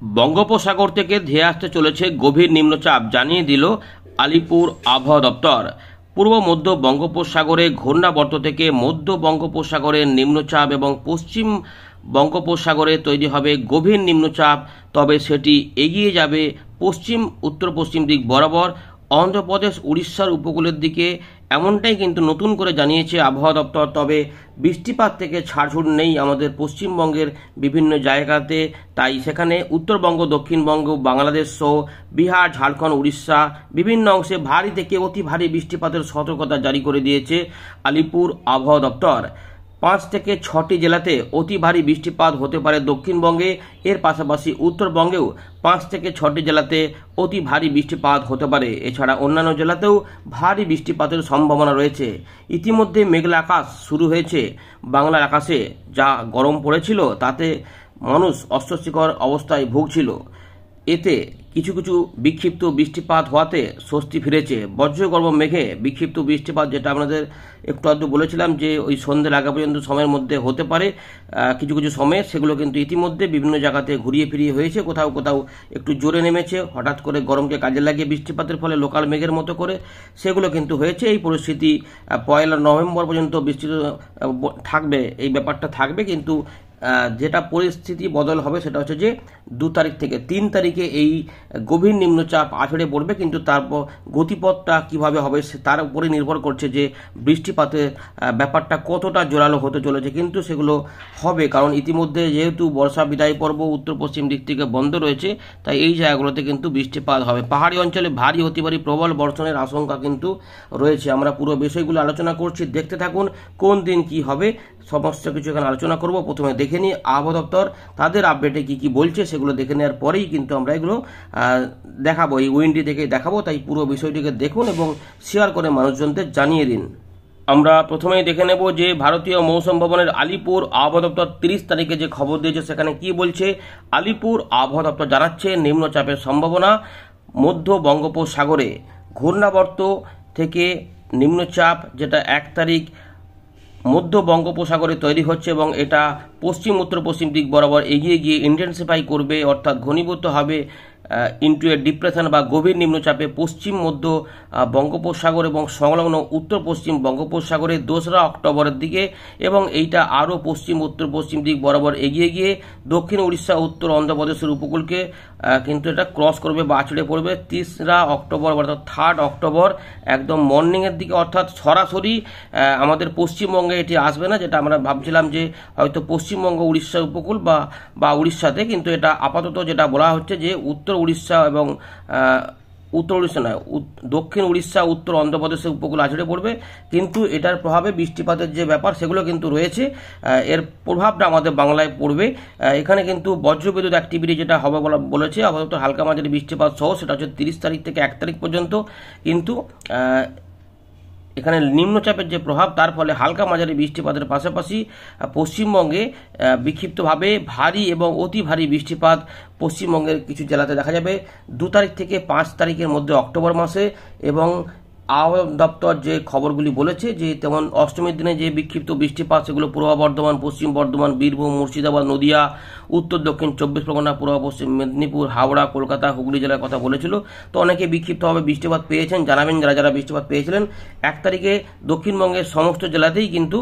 বঙ্গোপসাগর থেকে ধেয়ে আসতে চলেছে গভীর নিম্নচাপ, জানিয়ে দিল আলিপুর আবহাওয়া দপ্তর। পূর্ব মধ্য বঙ্গোপসাগরে ঘূর্ণাবর্ত থেকে মধ্য বঙ্গোপসাগরের নিম্নচাপ এবং পশ্চিম বঙ্গোপসাগরে তৈরি হবে গভীর নিম্নচাপ, তবে সেটি এগিয়ে যাবে পশ্চিম উত্তর পশ্চিম দিক বরাবর অন্ধ্রপ্রদেশ উড়িষ্যার উপকূলের দিকে, এমনটাই কিন্তু নতুন করে জানিয়েছে আবহাওয়া দপ্তর। তবে বৃষ্টিপাত থেকে ছাড়ছুট নেই আমাদের পশ্চিমবঙ্গের বিভিন্ন জায়গাতে, তাই সেখানে উত্তরবঙ্গ, দক্ষিণবঙ্গ, বাংলাদেশ সহ বিহার, ঝাড়খণ্ড, উড়িষ্যা বিভিন্ন অংশে ভারী থেকে অতি ভারী বৃষ্টিপাতের সতর্কতা জারি করে দিয়েছে আলিপুর আবহাওয়া দপ্তর। 5 থেকে 6টি জেলাতে অতি ভারী বৃষ্টিপাত হতে পারে দক্ষিণবঙ্গে, এর পাশাপাশি উত্তরবঙ্গেও 5 থেকে 6টি জেলাতে অতি ভারী বৃষ্টিপাত হতে পারে। এছাড়া অন্যান্য জেলাতেও ভারী বৃষ্টিপাতের সম্ভাবনা রয়েছে। ইতিমধ্যে মেঘলা আকাশ শুরু হয়েছে বাংলার আকাশে, যা গরম পড়েছিল তাতে মানুষ অস্বস্তিকর অবস্থায় ভুগছিল। এতে কিছু কিছু বিক্ষিপ্ত বৃষ্টিপাত হওয়াতে স্বস্তি ফিরেছে। বজ্রগর্ভ মেঘে বিক্ষিপ্ত বৃষ্টিপাত, যেটা আপনাদের একটু আধটু বলেছিলাম যে ওই সন্ধ্যের আগে পর্যন্ত সময়ের মধ্যে হতে পারে কিছু কিছু সময়ে, সেগুলো কিন্তু ইতিমধ্যে বিভিন্ন জায়গাতে ঘুরিয়ে ফিরিয়ে হয়েছে। কোথাও কোথাও একটু জোরে নেমেছে, হঠাৎ করে গরমকে কাজে লাগিয়ে বৃষ্টিপাতের ফলে লোকাল মেঘের মতো করে সেগুলো কিন্তু হয়েছে। এই পরিস্থিতি 1 নভেম্বর পর্যন্ত বিস্তৃত থাকবে, এই ব্যাপারটা থাকবে। কিন্তু যেটা পরিস্থিতি বদল হবে সেটা হচ্ছে যে 2 তারিখ থেকে 3 তারিখে এই গভীর নিম্নচাপ আছড়ে পড়বে, কিন্তু তারপর গতিপথটা কিভাবে হবে তার উপরে নির্ভর করছে যে বৃষ্টিপাতের ব্যাপারটা কতটা জোরালো হতে চলেছে। কিন্তু সেগুলো হবে, কারণ ইতিমধ্যে যেহেতু বর্ষা বিদায় পর্ব উত্তর পশ্চিম দিক থেকে বন্ধ রয়েছে, তাই এই জায়গাগুলোতে কিন্তু বৃষ্টিপাত হবে। পাহাড়ি অঞ্চলে ভারী অতি ভারী প্রবল বর্ষণের আশঙ্কা কিন্তু রয়েছে। আমরা পুরো বিষয়গুলো আলোচনা করছি, দেখতে থাকুন কোন দিন কি হবে, সমস্ত কিছু এখানে আলোচনা করব। প্রথমে দেখে নিই আবহাওয়া দপ্তর তাদের আপডেটে কি কি বলছে, সেগুলো দেখে নেওয়ার পরেই কিন্তু আমরা এগুলো দেখাবো, এই উইন্ডি থেকে দেখাবো। তাই পুরো বিষয়টিকে দেখুন এবং শেয়ার করে মানুষজনদের জানিয়ে দিন। আমরা প্রথমেই দেখে নেব যে ভারতীয় মৌসুম ভবনের আলিপুর আবহাওয়া দপ্তর 30 তারিখে যে খবর দিয়েছে সেখানে কি বলছে। আলিপুর আবহাওয়া দপ্তর জানাচ্ছে নিম্নচাপের সম্ভাবনা মধ্য বঙ্গোপসাগরে, ঘূর্ণাবর্ত থেকে নিম্নচাপ যেটা 1 তারিখ মধ্য বঙ্গোপসাগরে তৈরি হচ্ছে এবং এটা পশ্চিম উত্তর পশ্চিম দিক বরাবর এগিয়ে গিয়ে ইন্টেন্সিফাই করবে, অর্থাৎ ঘনীভূত হবে ইন্টু এ ডিপ্রেশন বা গভীর নিম্নচাপে পশ্চিম মধ্য বঙ্গোপসাগর এবং সংলগ্ন উত্তর পশ্চিম বঙ্গোপসাগরে 2রা অক্টোবরের দিকে, এবং এইটা আরও পশ্চিম উত্তর পশ্চিম দিক বরাবর এগিয়ে গিয়ে দক্ষিণ উড়িষ্যা, উত্তর অন্ধ্রপ্রদেশের উপকূলকে কিন্তু এটা ক্রস করবে বা আছড়ে পড়বে 3রা অক্টোবর অর্থাৎ 3rd অক্টোবর একদম মর্নিংয়ের দিকে, অর্থাৎ সরাসরি আমাদের পশ্চিমবঙ্গে এটি আসবে না, যেটা আমরা ভাবছিলাম যে হয়তো পশ্চিমবঙ্গ উড়িষ্যার উপকূল বা উড়িষ্যাতে, কিন্তু এটা আপাতত যেটা বলা হচ্ছে যে উত্তর উড়িষ্যা এবং উত্তর উড়িষ্যা নয়, দক্ষিণ উড়িষ্যা, উত্তর অন্ধ্রপ্রদেশের উপকূল আছড়ে পড়বে। কিন্তু এটার প্রভাবে বৃষ্টিপাতের যে ব্যাপার সেগুলো কিন্তু রয়েছে, এর প্রভাবটা আমাদের বাংলায় পড়বে। এখানে কিন্তু বজ্রবিদ্যুৎ অ্যাক্টিভিটি যেটা হবে বলেছে আপাতত হালকা মাঝারি বৃষ্টিপাত সহ, সেটা হচ্ছে 30 তারিখ থেকে 1 তারিখ পর্যন্ত। কিন্তু এখানে নিম্নচাপের যে প্রভাব তার ফলে হালকা মাঝারি বৃষ্টিপাতের পাশাপাশি পশ্চিমবঙ্গে বিক্ষিপ্তভাবে ভারী এবং অতি ভারী বৃষ্টিপাত পশ্চিমবঙ্গের কিছু জেলাতে দেখা যাবে 2 তারিখ থেকে 5 তারিখের মধ্যে অক্টোবর মাসে। এবং আবহাওয়া দপ্তর যে খবরগুলি বলেছে যে তেমন অষ্টমীর দিনে যে বিক্ষিপ্ত বৃষ্টিপাত সেগুলো পূর্ব বর্ধমান, পশ্চিম বর্ধমান, বীরভূম, মুর্শিদাবাদ, নদিয়া, উত্তর দক্ষিণ 24 পরগনা, পূর্ব পশ্চিম মেদিনীপুর, হাওড়া, কলকাতা, হুগলি জেলার কথা বলেছিল। তো অনেকে বিক্ষিপ্তভাবে বৃষ্টিপাত পেয়েছেন, জানাবেন যারা যারা বৃষ্টিপাত পেয়েছিলেন। 1 তারিখে দক্ষিণবঙ্গের সমস্ত জেলাতেই কিন্তু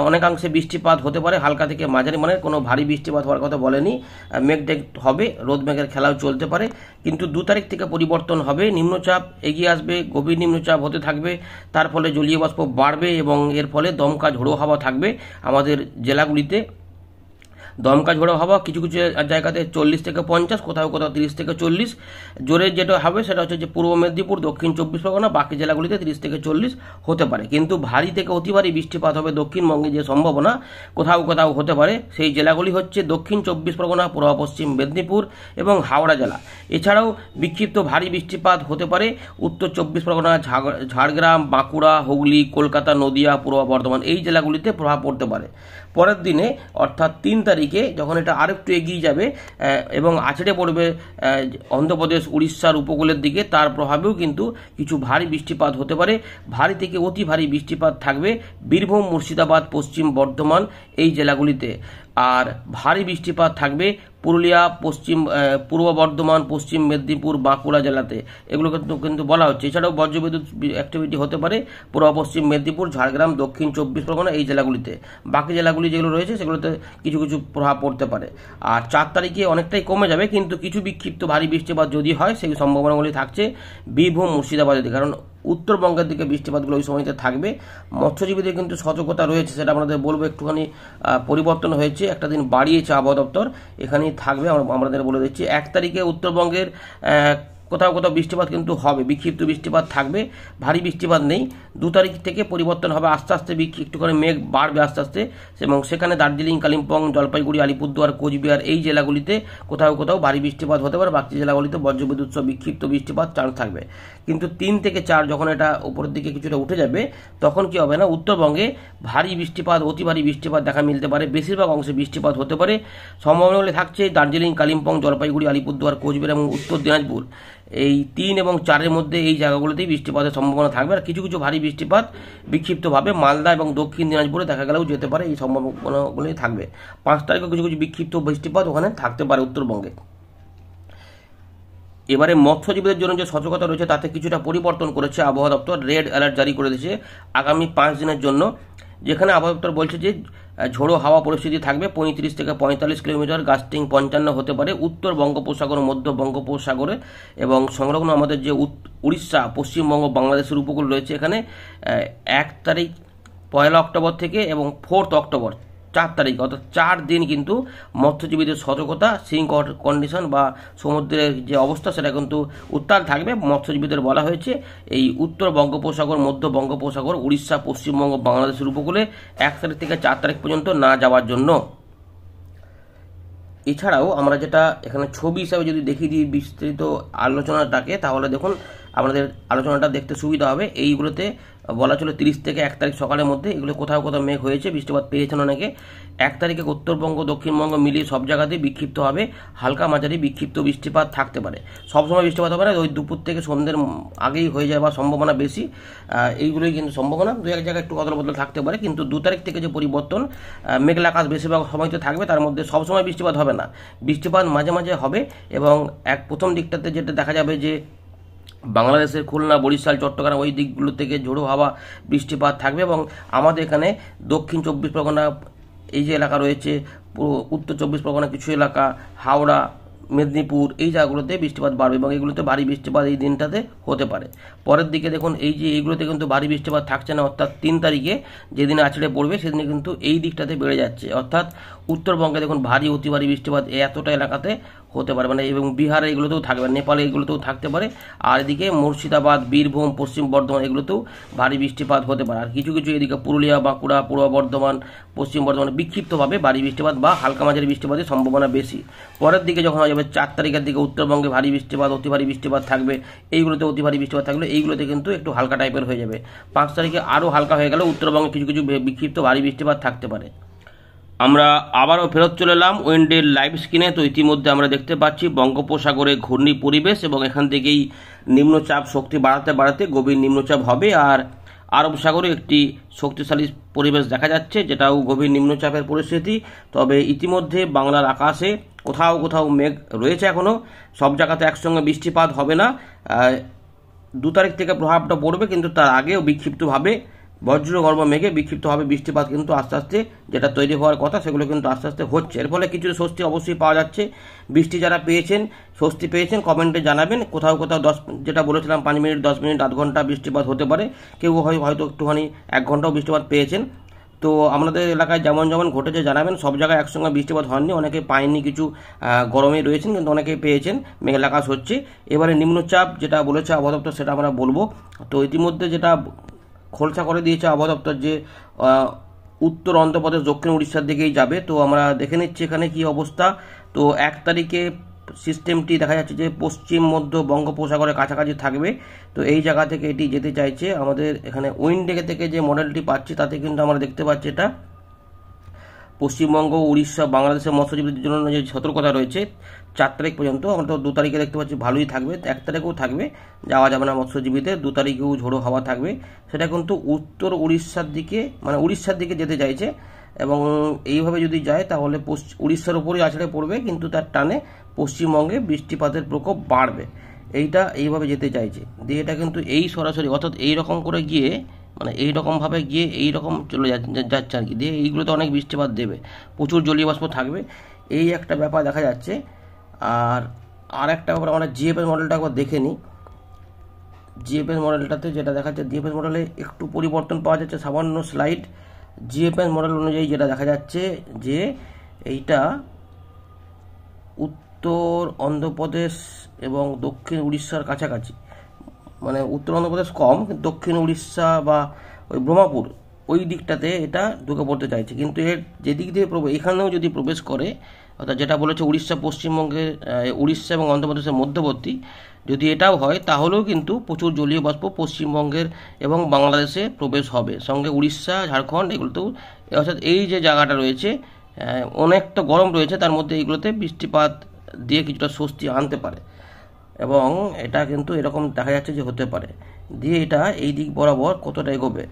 অনেকাংশে বৃষ্টিপাত হতে পারে, হালকা থেকে মাঝারি মানের, কোনো ভারী বৃষ্টিপাত হওয়ার কথা বলেনি। মেঘ হবে, রোদ মেঘের খেলাও চলতে পারে। কিন্তু 2 তারিখ থেকে পরিবর্তন হবে, নিম্নচাপ এগিয়ে আসবে, গভীর নিম্নচাপ হতে থাকবে, তার ফলে জলীয় বাষ্প বাড়বে এবং এর ফলে দমকা ঝোড়ো হাওয়া থাকবে আমাদের জেলাগুলিতে। দমকা ঝোড়ো হাওয়া কিছু কিছু জায়গাতে 40 থেকে 50, কোথাও কোথাও 30 থেকে 40। জোরে যেটা হবে সেটা হচ্ছে যে পূর্ব মেদিনীপুর, দক্ষিণ 24 পরগনা, বাকি জেলাগুলিতে 30 থেকে 40 হতে পারে। কিন্তু ভারী থেকে অতি ভারী বৃষ্টিপাত হবে দক্ষিণবঙ্গে যে সম্ভাবনা কোথাও কোথাও হতে পারে, সেই জেলাগুলি হচ্ছে দক্ষিণ 24 পরগনা, পূর্ব পশ্চিম মেদিনীপুর এবং হাওড়া জেলা। এছাড়াও বিক্ষিপ্ত ভারী বৃষ্টিপাত হতে পারে উত্তর 24 পরগনা, ঝাড়গ্রাম, বাঁকুড়া, হুগলি, কলকাতা, নদিয়া, পূর্ব বর্ধমান, এই জেলাগুলিতে প্রভাব পড়তে পারে। পরের দিনে অর্থাৎ 3 তারিখে যখন এটা আরেকটু এগিয়ে যাবে এবং আছড়ে পড়বে অন্ধ্রপ্রদেশ, উড়িষ্যার উপকূলের দিকে, তার প্রভাবেও কিন্তু কিছু ভারী বৃষ্টিপাত হতে পারে। ভারী থেকে অতি ভারী বৃষ্টিপাত থাকবে বীরভূম, মুর্শিদাবাদ, পশ্চিম বর্ধমান এই জেলাগুলিতে। আর ভারী বৃষ্টিপাত থাকবে পুরুলিয়া, পূর্ব বর্ধমান, পশ্চিম মেদিনীপুর, বাঁকুড়া জেলাতে। এগুলো কিন্তু বলা হচ্ছে। এছাড়াও বজ্রবিদ্যুৎ অ্যাক্টিভিটি হতে পারে পূর্ব পশ্চিম মেদিনীপুর, ঝাড়গ্রাম, দক্ষিণ চব্বিশ পরগনা এই জেলাগুলিতে। বাকি জেলাগুলি যেগুলো রয়েছে সেগুলোতে কিছু কিছু প্রভাব পড়তে পারে। আর 4 তারিখে অনেকটাই কমে যাবে, কিন্তু কিছু বিক্ষিপ্ত ভারী বৃষ্টিপাত যদি হয় সেই সম্ভাবনাগুলি থাকছে বীরভূম, মুর্শিদাবাদের দিকে। কারণ উত্তরবঙ্গের দিকে বৃষ্টিপাতগুলো ওই সময়তে থাকবে। মৎস্যজীবীদের কিন্তু সতর্কতা রয়েছে, সেটা আপনাদের বলবো। একটুখানি পরিবর্তন হয়েছে, একটা দিন বাড়িয়েছে আবহাওয়া দপ্তর, এখানেই থাকবে। আমাদের বলে দিচ্ছি 1 তারিখে উত্তরবঙ্গের কোথাও কোথাও বৃষ্টিপাত কিন্তু হবে, বিক্ষিপ্ত বৃষ্টিপাত থাকবে, ভারী বৃষ্টিপাত নেই। 2 তারিখ থেকে পরিবর্তন হবে, আস্তে আস্তে একটু করে মেঘ বাড়বে আস্তে আস্তে, এবং সেখানে দার্জিলিং, কালিম্পং, জলপাইগুড়ি, আলিপুরদুয়ার, কোচবিহার এই জেলাগুলিতে কোথাও কোথাও ভারী বৃষ্টিপাত হতে পারে। বাকি জেলাগুলিতে বজ্রবিদ্যুৎ সহ বিক্ষিপ্ত বৃষ্টিপাত চান্স থাকবে। কিন্তু 3 থেকে 4 যখন এটা উপরের দিকে কিছুটা উঠে যাবে, তখন কি হবে না, উত্তরবঙ্গে ভারী বৃষ্টিপাত, অতি ভারী বৃষ্টিপাত দেখা মিলতে পারে। বেশিরভাগ অংশে বৃষ্টিপাত হতে পারে। সম্ভাবনাগুলি থাকছে দার্জিলিং, কালিম্পং, জলপাইগুড়ি, আলিপুরদুয়ার, কোচবিহার এবং উত্তর দিনাজপুর। এই 3 এবং 4-এর মধ্যে এই জায়গাগুলোতেই বৃষ্টিপাতের সম্ভাবনা থাকবে। আর কিছু কিছু ভারী বৃষ্টিপাত বিক্ষিপ্তভাবে মালদা এবং দক্ষিণ দিনাজপুরে দেখা গেলেও যেতে পারে, এই সম্ভাবনাগুলি থাকবে। 5 তারিখে কিছু কিছু বিক্ষিপ্ত বৃষ্টিপাত ওখানে থাকতে পারে উত্তরবঙ্গে। এবারে মৎস্যজীবীদের জন্য যে সতর্কতা রয়েছে তাতে কিছুটা পরিবর্তন করেছে আবহাওয়া দপ্তর। রেড অ্যালার্ট জারি করে দিয়েছে আগামী 5 দিনের জন্য, যেখানে আবহাওয়া দপ্তর বলছে যে ঝোড়ো হাওয়া পরিস্থিতি থাকবে 35 থেকে 45 কিলোমিটার, গাস্টিং 55 হতে পারে উত্তর বঙ্গোপসাগর, মধ্য বঙ্গোপসাগরে এবং সংলগ্ন আমাদের যে উড়িষ্যা, পশ্চিমবঙ্গ, বাংলাদেশের উপকূল রয়েছে। এখানে 1 তারিখ 1 অক্টোবর থেকে এবং 4 অক্টোবর 4 তারিখ, অর্থাৎ 4 দিন কিন্তু মৎস্যজীবীদের সতর্কতা, সিং কন্ডিশন বা সমুদ্রের যে অবস্থা সেটা কিন্তু উত্তাল থাকবে। মৎস্যজীবীদের বলা হয়েছে এই উত্তর বঙ্গোপসাগর, মধ্য বঙ্গোপসাগর, উড়িষ্যা, পশ্চিমবঙ্গ, বাংলাদেশের উপকূলে 1 তারিখ থেকে 4 তারিখ পর্যন্ত না যাওয়ার জন্য। এছাড়াও আমরা যেটা এখানে ছবি হিসাবে যদি দেখিয়ে দিই বিস্তৃত আলোচনাটাকে, তাহলে দেখুন আমাদের আলোচনাটা দেখতে সুবিধা হবে। এইগুলোতে বলা ছিল 30 থেকে 1 তারিখ সকালের মধ্যে এগুলো কোথাও কোথাও মেঘ হয়েছে, বৃষ্টিপাত পেয়েছেন অনেকে। 1 তারিখে উত্তরবঙ্গ, দক্ষিণবঙ্গ মিলিয়ে সব জায়গাতেই বিক্ষিপ্ত হবে, হালকা মাঝারি বিক্ষিপ্ত বৃষ্টিপাত থাকতে পারে। সবসময় বৃষ্টিপাত হবে না, ওই দুপুর থেকে সন্ধ্যের আগেই হয়ে যাওয়ার সম্ভাবনা বেশি। এইগুলোই কিন্তু সম্ভাবনা, 2-1 জায়গায় একটু অদল বদল থাকতে পারে। কিন্তু 2 তারিখ থেকে যে পরিবর্তন, মেঘলা আকাশ বেশিরভাগ সময়তে থাকবে, তার মধ্যে সবসময় বৃষ্টিপাত হবে না, বৃষ্টিপাত মাঝে মাঝে হবে। এবং প্রথম দিকটাতে যেটা দেখা যাবে যে বাংলাদেশের খুলনা, বরিশাল, চট্টগ্রাম ওই দিকগুলো থেকে ঝোড়ো হাওয়া বৃষ্টিপাত থাকবে। এবং আমাদের এখানে দক্ষিণ 24 পরগনা এই যে এলাকা রয়েছে, উত্তর 24 পরগনা কিছু এলাকা, হাওড়া, মেদিনীপুর এই জায়গাগুলোতে বৃষ্টিপাত বাড়বে এবং এগুলোতে ভারী বৃষ্টিপাত এই দিনটাতে হতে পারে। পরের দিকে দেখুন এইগুলোতে কিন্তু ভারী বৃষ্টিপাত থাকছে না, অর্থাৎ 3 তারিখে যেদিন আছড়ে পড়বে সেদিনে কিন্তু এই দিকটাতে বেড়ে যাচ্ছে। অর্থাৎ উত্তরবঙ্গে দেখুন ভারী, অতি ভারী বৃষ্টিপাত এতটা এলাকাতে হতে পারে, মানে এবং বিহারে এগুলোতেও থাকবে, নেপালে এগুলোতেও থাকতে পারে। আর এদিকে মুর্শিদাবাদ, বীরভূম, পশ্চিম বর্ধমান এগুলোতেও ভারী বৃষ্টিপাত হতে পারে। আর কিছু কিছু এদিকে পুরুলিয়া, বাঁকুড়া, পূর্ব বর্ধমান, পশ্চিম বর্ধমানে বিক্ষিপ্তভাবে ভারী বৃষ্টিপাত বা হালকা মাঝারি বৃষ্টিপাতের সম্ভাবনা বেশি। পরের দিকে যখন হয়ে যাবে 4 তারিখের দিকে উত্তরবঙ্গে ভারী বৃষ্টিপাত, অতি ভারী বৃষ্টিপাত থাকবে। এইগুলোতে অতি ভারী বৃষ্টিপাত থাকলে এইগুলোতে কিন্তু একটু হালকা টাইপের হয়ে যাবে। 5 তারিখে আরও হালকা হয়ে গেলে উত্তরবঙ্গে কিছু কিছু বিক্ষিপ্ত ভারী বৃষ্টিপাত থাকতে পারে। আমরা আবারও ফেরত চলে এলাম উইন্ডের লাইভ স্ক্রিনে। তো ইতিমধ্যে আমরা দেখতে পাচ্ছি বঙ্গোপসাগরে ঘূর্ণি পরিবেশ এবং এখান থেকেই নিম্নচাপ শক্তি বাড়াতে বাড়াতে গভীর নিম্নচাপ হবে। আর আরব সাগরে একটি শক্তিশালী পরিবেশ দেখা যাচ্ছে, যেটাও গভীর নিম্নচাপের পরিস্থিতি। তবে ইতিমধ্যে বাংলার আকাশে কোথাও কোথাও মেঘ রয়েছে, এখনও সব জায়গাতে একসঙ্গে বৃষ্টিপাত হবে না। 2 তারিখ থেকে প্রভাবটা পড়বে, কিন্তু তার আগেও বিক্ষিপ্তভাবে বজ্রগর্ভ মেঘে বিক্ষিপ্তভাবে বৃষ্টিপাত কিন্তু আস্তে আস্তে যেটা তৈরি হওয়ার কথা সেগুলো কিন্তু আস্তে আস্তে হচ্ছে। এর ফলে কিছু স্বস্তি অবশ্যই পাওয়া যাচ্ছে। বৃষ্টি যারা পেয়েছেন, স্বস্তি পেয়েছেন, কমেন্টে জানাবেন। কোথাও কোথাও যেটা বলেছিলাম 5 মিনিট, 10 মিনিট, আধ ঘন্টা বৃষ্টিপাত হতে পারে, কেউ হয়তো একটুখানি 1 ঘন্টাও বৃষ্টিপাত পেয়েছেন। তো আপনাদের এলাকায় যেমন যেমন ঘটেছে জানাবেন। সব জায়গায় একসঙ্গে বৃষ্টিপাত হয়নি, অনেকে পায়নি, কিছু গরমে রয়েছেন, কিন্তু অনেকেই পেয়েছেন। মেঘলা আকাশ হচ্ছে। এবারে নিম্নচাপ যেটা বলেছে আবহাওয়া দপ্তর সেটা আমরা বলবো। তো ইতিমধ্যে যেটা খোলসা করে দিয়েছে আবহাওয়া দপ্তর যে উত্তর অন্ধ্রপ্রদেশ, দক্ষিণ উড়িষ্যার দিকেই যাবে। তো আমরা দেখে নিচ্ছি এখানে কি অবস্থা। তো 1 তারিখে সিস্টেমটি দেখা যাচ্ছে যে পশ্চিম মধ্য বঙ্গোপসাগরের কাছাকাছি থাকবে। তো এই জায়গা থেকে এটি যেতে চাইছে। আমাদের এখানে উইন্ডেকে থেকে যে মডেলটি পাচ্ছি তাতে কিন্তু আমরা দেখতে পাচ্ছি এটা পশ্চিমবঙ্গ, উড়িষ্যা, বাংলাদেশের মৎস্যজীবীদের জন্য যে সতর্কতা রয়েছে 4 তারিখ পর্যন্ত। আমরা তো 2 তারিখে দেখতে পাচ্ছি ভালোই থাকবে, 1 তারিখেও থাকবে, যাওয়া যাবে না মৎস্যজীবীদের। 2 তারিখেও ঝোড়ো হাওয়া থাকবে, সেটা কিন্তু উত্তর উড়িষ্যার দিকে, মানে উড়িষ্যার দিকে যেতে চাইছে। এবং এইভাবে যদি যায় তাহলে উড়িষ্যার উপরেই আছড়ে পড়বে, কিন্তু তার টানে পশ্চিমবঙ্গে বৃষ্টিপাতের প্রকোপ বাড়বে। এইভাবে যেতে চাইছে, দিয়ে এটা কিন্তু এই সরাসরি অর্থাৎ এই রকম করে গিয়ে মানে এই রকমভাবে গিয়ে এই রকম চলে যাচ্ছে আর কি, দিয়ে এইগুলোতে অনেক বৃষ্টিপাত দেবে, প্রচুর জলীয় বাষ্প থাকবে, এই একটা ব্যাপার দেখা যাচ্ছে। আর একটা ব্যাপার আমরা জিএফএস মডেলটা একবার দেখে নিই। জিএফএস মডেলটাতে যেটা দেখাচ্ছে, জিএফএস মডেলে একটু পরিবর্তন পাওয়া যাচ্ছে, সামান্য স্লাইড। জিএফএস মডেল অনুযায়ী যেটা দেখা যাচ্ছে যে এইটা উত্তর অন্ধ্রপ্রদেশ এবং দক্ষিণ উড়িষ্যার কাছাকাছি, মানে উত্তর অন্ধ্রপ্রদেশ কম, কিন্তু দক্ষিণ উড়িষ্যা বা ওই ব্রহ্মপুর ওই দিকটাতে এটা ঢুকে পড়তে চাইছে। কিন্তু এর যেদিক দিয়ে এখানেও যদি প্রবেশ করে, অর্থাৎ যেটা বলেছে উড়িষ্যা পশ্চিমবঙ্গের উড়িষ্যা এবং অন্ধ্রপ্রদেশের মধ্যবর্তী, যদি এটাও হয় তাহলেও কিন্তু প্রচুর জলীয় বাষ্প পশ্চিমবঙ্গের এবং বাংলাদেশে প্রবেশ হবে, সঙ্গে উড়িষ্যা ঝাড়খণ্ড এগুলোতেও। অর্থাৎ এই যে জায়গাটা রয়েছে অনেকটা গরম রয়েছে, তার মধ্যে এইগুলোতে বৃষ্টিপাত দিয়ে কিছুটা স্বস্তি আনতে পারে, এবং এটা কিন্তু এরকম দেখা যাচ্ছে যে হতে পারে। দিয়ে এটা এই দিক বরাবর কতটা এগোবে,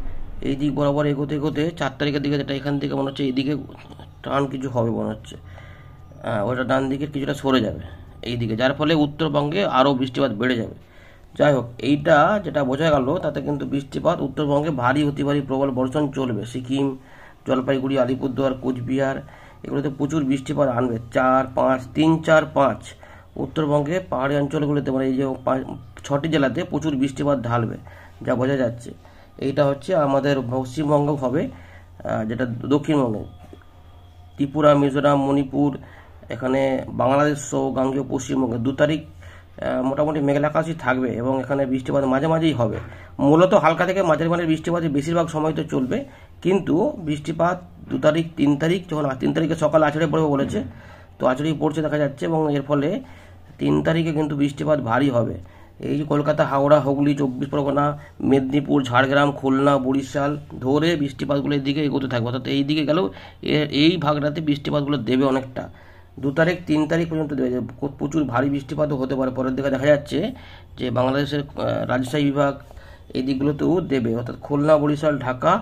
এই দিক বরাবর এগোতে এগোতে 4 তারিখের দিকে যেটা এখান থেকে মনে হচ্ছে এইদিকে টান কিছু হবে মনে হচ্ছে, ওটা ডান দিকে কিছুটা সরে যাবে এই দিকে, যার ফলে উত্তরবঙ্গে আরও বৃষ্টিপাত বেড়ে যাবে। যাই হোক, এইটা যেটা বোঝা গেল তাতে কিন্তু বৃষ্টিপাত উত্তরবঙ্গে ভারী অতি ভারী প্রবল বর্ষণ চলবে। সিকিম, জলপাইগুড়ি, আলিপুরদুয়ার, কোচবিহার এগুলোতে প্রচুর বৃষ্টিপাত আনবে। 4, 5, 3, 4, 5 উত্তরবঙ্গে পাহাড়ি অঞ্চলগুলোতে, মানে এই যে 6টি জেলাতে প্রচুর বৃষ্টিপাত ঢালবে, যা বোঝা যাচ্ছে। এইটা হচ্ছে আমাদের পশ্চিমবঙ্গ হবে, যেটা দক্ষিণবঙ্গে ত্রিপুরা, মিজোরাম, মণিপুর, এখানে বাংলাদেশ সহ গাঙ্গেয় পশ্চিমবঙ্গে 2 তারিখ মোটামুটি মেঘলা আকাশই থাকবে, এবং এখানে বৃষ্টিপাত মাঝে মাঝেই হবে। মূলত হালকা থেকে মাঝারি মানের বৃষ্টিপাত বেশিরভাগ সময় তো চলবে, কিন্তু বৃষ্টিপাত 2 তারিখ 3 তারিখ, যখন 3 তারিখে সকালে আছড়ে পড়বে বলেছে, তো আছড়েই পড়ছে দেখা যাচ্ছে, এবং এর ফলে 3 তারিখে কিন্তু বৃষ্টিপাত ভারী হবে। এই যে কলকাতা, হাওড়া, হুগলি, 24 পরগনা, মেদিনীপুর, ঝাড়গ্রাম, খুলনা, বরিশাল ধরে বৃষ্টিপাতগুলো এদিকে এগোতে থাকবে, অর্থাৎ এই দিকে গেলেও এই ভাগটাতে বৃষ্টিপাতগুলো দেবে অনেকটা। 2 তারিখ 3 তারিখ পর্যন্ত দেবে, প্রচুর ভারী বৃষ্টিপাতও হতে পারে। পরের দিকে দেখা যাচ্ছে যে বাংলাদেশের রাজশাহী বিভাগ এই দিকগুলোতেও দেবে, অর্থাৎ খুলনা, বরিশাল, ঢাকা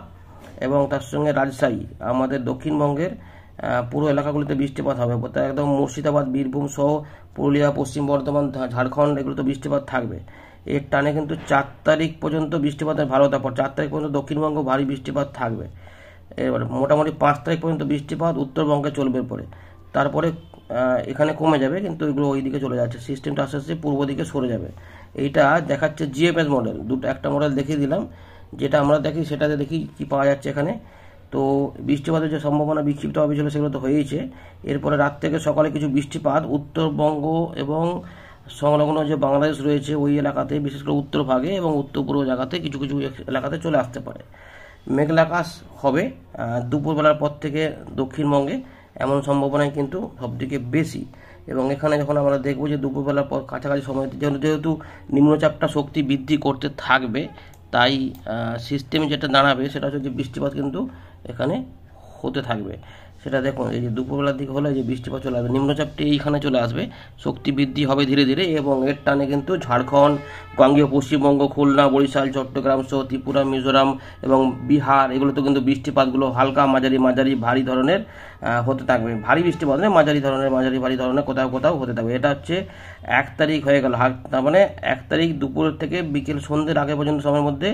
এবং তার সঙ্গে রাজশাহী, আমাদের দক্ষিণবঙ্গের পুরো এলাকাগুলিতে বৃষ্টিপাত হবে। একদম মুর্শিদাবাদ, বীরভূম সহ পুরুলিয়া, পশ্চিম বর্ধমান, ঝাড়খণ্ড এগুলোতে বৃষ্টিপাত থাকবে। এর টানে কিন্তু 4 তারিখ পর্যন্ত বৃষ্টিপাতের ভালো, তারপর 4 তারিখ পর্যন্ত দক্ষিণবঙ্গ ভারী বৃষ্টিপাত থাকবে। এবার মোটামুটি 5 তারিখ পর্যন্ত বৃষ্টিপাত উত্তরবঙ্গে চলবে, তারপরে এখানে কমে যাবে, কিন্তু এগুলো ওই দিকে চলে যাচ্ছে, সিস্টেমটা আস্তে আস্তে পূর্ব দিকে সরে যাবে। এইটা দেখাচ্ছে জিএফএস মডেল, একটা মডেল দেখিয়ে দিলাম, যেটা আমরা দেখি সেটাতে দেখি কি পাওয়া যাচ্ছে এখানে। তো বৃষ্টিপাতের যে সম্ভাবনা বিক্ষিপ্তভাবে ছিল সেগুলো তো হয়েইছে। এরপরে রাত থেকে সকালে কিছু বৃষ্টিপাত উত্তরবঙ্গ এবং সংলগ্ন যে বাংলাদেশ রয়েছে ওই এলাকাতে, বিশেষ করে উত্তর ভাগে এবং উত্তর পূর্ব জায়গাতে কিছু কিছু এলাকাতে চলে আসতে পারে। মেঘলা আকাশ হবে দুপুরবেলার পর থেকে দক্ষিণবঙ্গে, এমন সম্ভাবনাই কিন্তু সবথেকে বেশি। এবং এখানে যখন আমরা দেখব যে দুপুরবেলার পর কাছাকাছি সময়, যেহেতু নিম্নচাপটা শক্তি বৃদ্ধি করতে থাকবে, তাই সিস্টেমে যেটা দাঁড়াবে সেটা হচ্ছে যে বৃষ্টিপাত কিন্তু এখানে হতে থাকবে। সেটা দেখুন, এই যে দুপুরবেলার দিকে হলে যে বৃষ্টিপাত চলে আসবে, নিম্নচাপটি এইখানে চলে আসবে, শক্তি বৃদ্ধি হবে ধীরে ধীরে, এবং এর টানে কিন্তু ঝাড়খণ্ড, গাঙ্গেয় পশ্চিমবঙ্গ, খুলনা, বরিশাল, চট্টগ্রাম সহ ত্রিপুরা, মিজোরাম এবং বিহার এগুলোতে কিন্তু বৃষ্টিপাতগুলো হালকা, মাঝারি, ভারী ধরনের হতে থাকবে। ভারী বৃষ্টিপাত নয়, মাঝারি ধরনের, ভারী ধরনের কোথাও কোথাও হতে থাকবে। এটা হচ্ছে 1 তারিখ হয়ে গেল, তার মানে 1 তারিখ দুপুর থেকে বিকেল সন্ধ্যের আগে পর্যন্ত সময়ের মধ্যে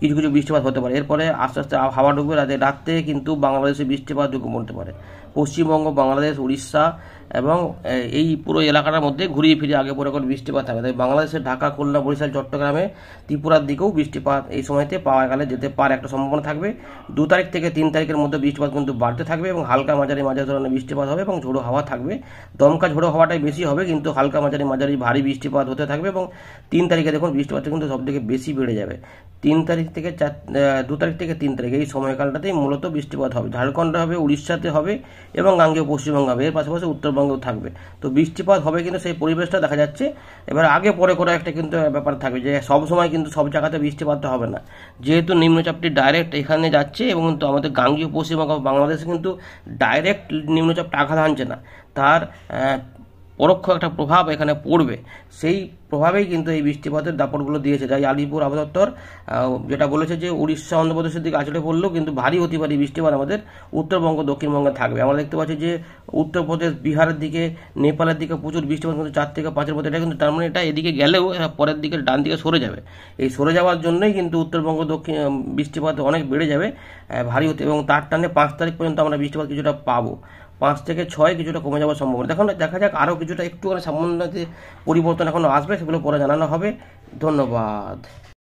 কিছু কিছু বৃষ্টিপাত হতে পারে। এরপরে আস্তে আস্তে হাওয়া ঢুকবে, রাত থেকে কিন্তু বাংলাদেশে বৃষ্টিপাত ঢুকে পড়তে পারে। পশ্চিমবঙ্গ, বাংলাদেশ, উড়িষ্যা এবং এই পুরো এলাকাটার মধ্যে ঘুরিয়ে ফিরে আগে পরে করে বৃষ্টিপাত থাকবে। তাই বাংলাদেশের ঢাকা, খুলনা, বরিশাল, চট্টগ্রামে, ত্রিপুরার দিকেও বৃষ্টিপাত এই সময়তে পাওয়া গেলে যেতে পারে, একটা সম্ভাবনা থাকবে। 2 তারিখ থেকে 3 তারিখের মধ্যে বৃষ্টিপাত কিন্তু বাড়তে থাকবে, এবং হালকা, মাঝারি ধরনের বৃষ্টিপাত হবে, এবং ঝোড়ো হাওয়া থাকবে। দমকা ঝোড়ো হাওয়াটাই বেশি হবে, কিন্তু হালকা, মাঝারি ভারী বৃষ্টিপাত হতে থাকবে। এবং 3 তারিখে দেখুন বৃষ্টিপাতটা কিন্তু সবথেকে বেশি বেড়ে যাবে। 2 তারিখ থেকে 3 তারিখ এই সময়কালটাতেই মূলত বৃষ্টিপাত হবে। ঝাড়খণ্ডে হবে, উড়িষ্যাতে হবে এবং গাঙ্গেয় পশ্চিমবঙ্গ হবে, এর পাশাপাশি উত্তরবঙ্গেও থাকবে। তো বৃষ্টিপাত হবে, কিন্তু সেই পরিবেশটা দেখা যাচ্ছে। এবার আগে পরে করে একটা কিন্তু ব্যাপার থাকবে যে সব সময় কিন্তু সব জায়গাতে বৃষ্টিপাতটা হবে না, যেহেতু নিম্নচাপটি ডাইরেক্ট এখানে যাচ্ছে, এবং কিন্তু আমাদের গাঙ্গেয় পশ্চিমবঙ্গ বাংলাদেশে কিন্তু ডাইরেক্ট নিম্নচাপটা আঘাত হানছে না, তার পরোক্ষ একটা প্রভাব এখানে পড়বে, সেই প্রভাবেই কিন্তু এই বৃষ্টিপাতের দাপটগুলো দিয়েছে। তাই আলিপুর আবহাওয়া দপ্তর যেটা বলেছে যে উড়িষ্যা অন্ধ্রপ্রদেশের দিকে আছড়ে পড়লেও কিন্তু ভারী অতি ভারী বৃষ্টিপাত আমাদের উত্তরবঙ্গ দক্ষিণবঙ্গে থাকবে। আমরা দেখতে পাচ্ছি যে উত্তরপ্রদেশ, বিহারের দিকে, নেপালের দিকে প্রচুর বৃষ্টিপাত কিন্তু 4 থেকে 5-এর মধ্যে। এটা কিন্তু তার মানে এটা এদিকে গেলেও পরের দিকে ডান দিকে সরে যাবে। এই সরে যাওয়ার জন্যই কিন্তু উত্তরবঙ্গ দক্ষিণ বৃষ্টিপাত অনেক বেড়ে যাবে, ভারী হতে, এবং তার টানে 5 তারিখ পর্যন্ত আমরা বৃষ্টিপাত কিছুটা পাবো। 5 থেকে 6 কিছুটা কমে যাওয়ার সম্ভাবনা। দেখা যাক আরও কিছুটা একটুখানি সামান্য যে পরিবর্তন এখনও আসবে, সেগুলো পরে জানানো হবে। ধন্যবাদ।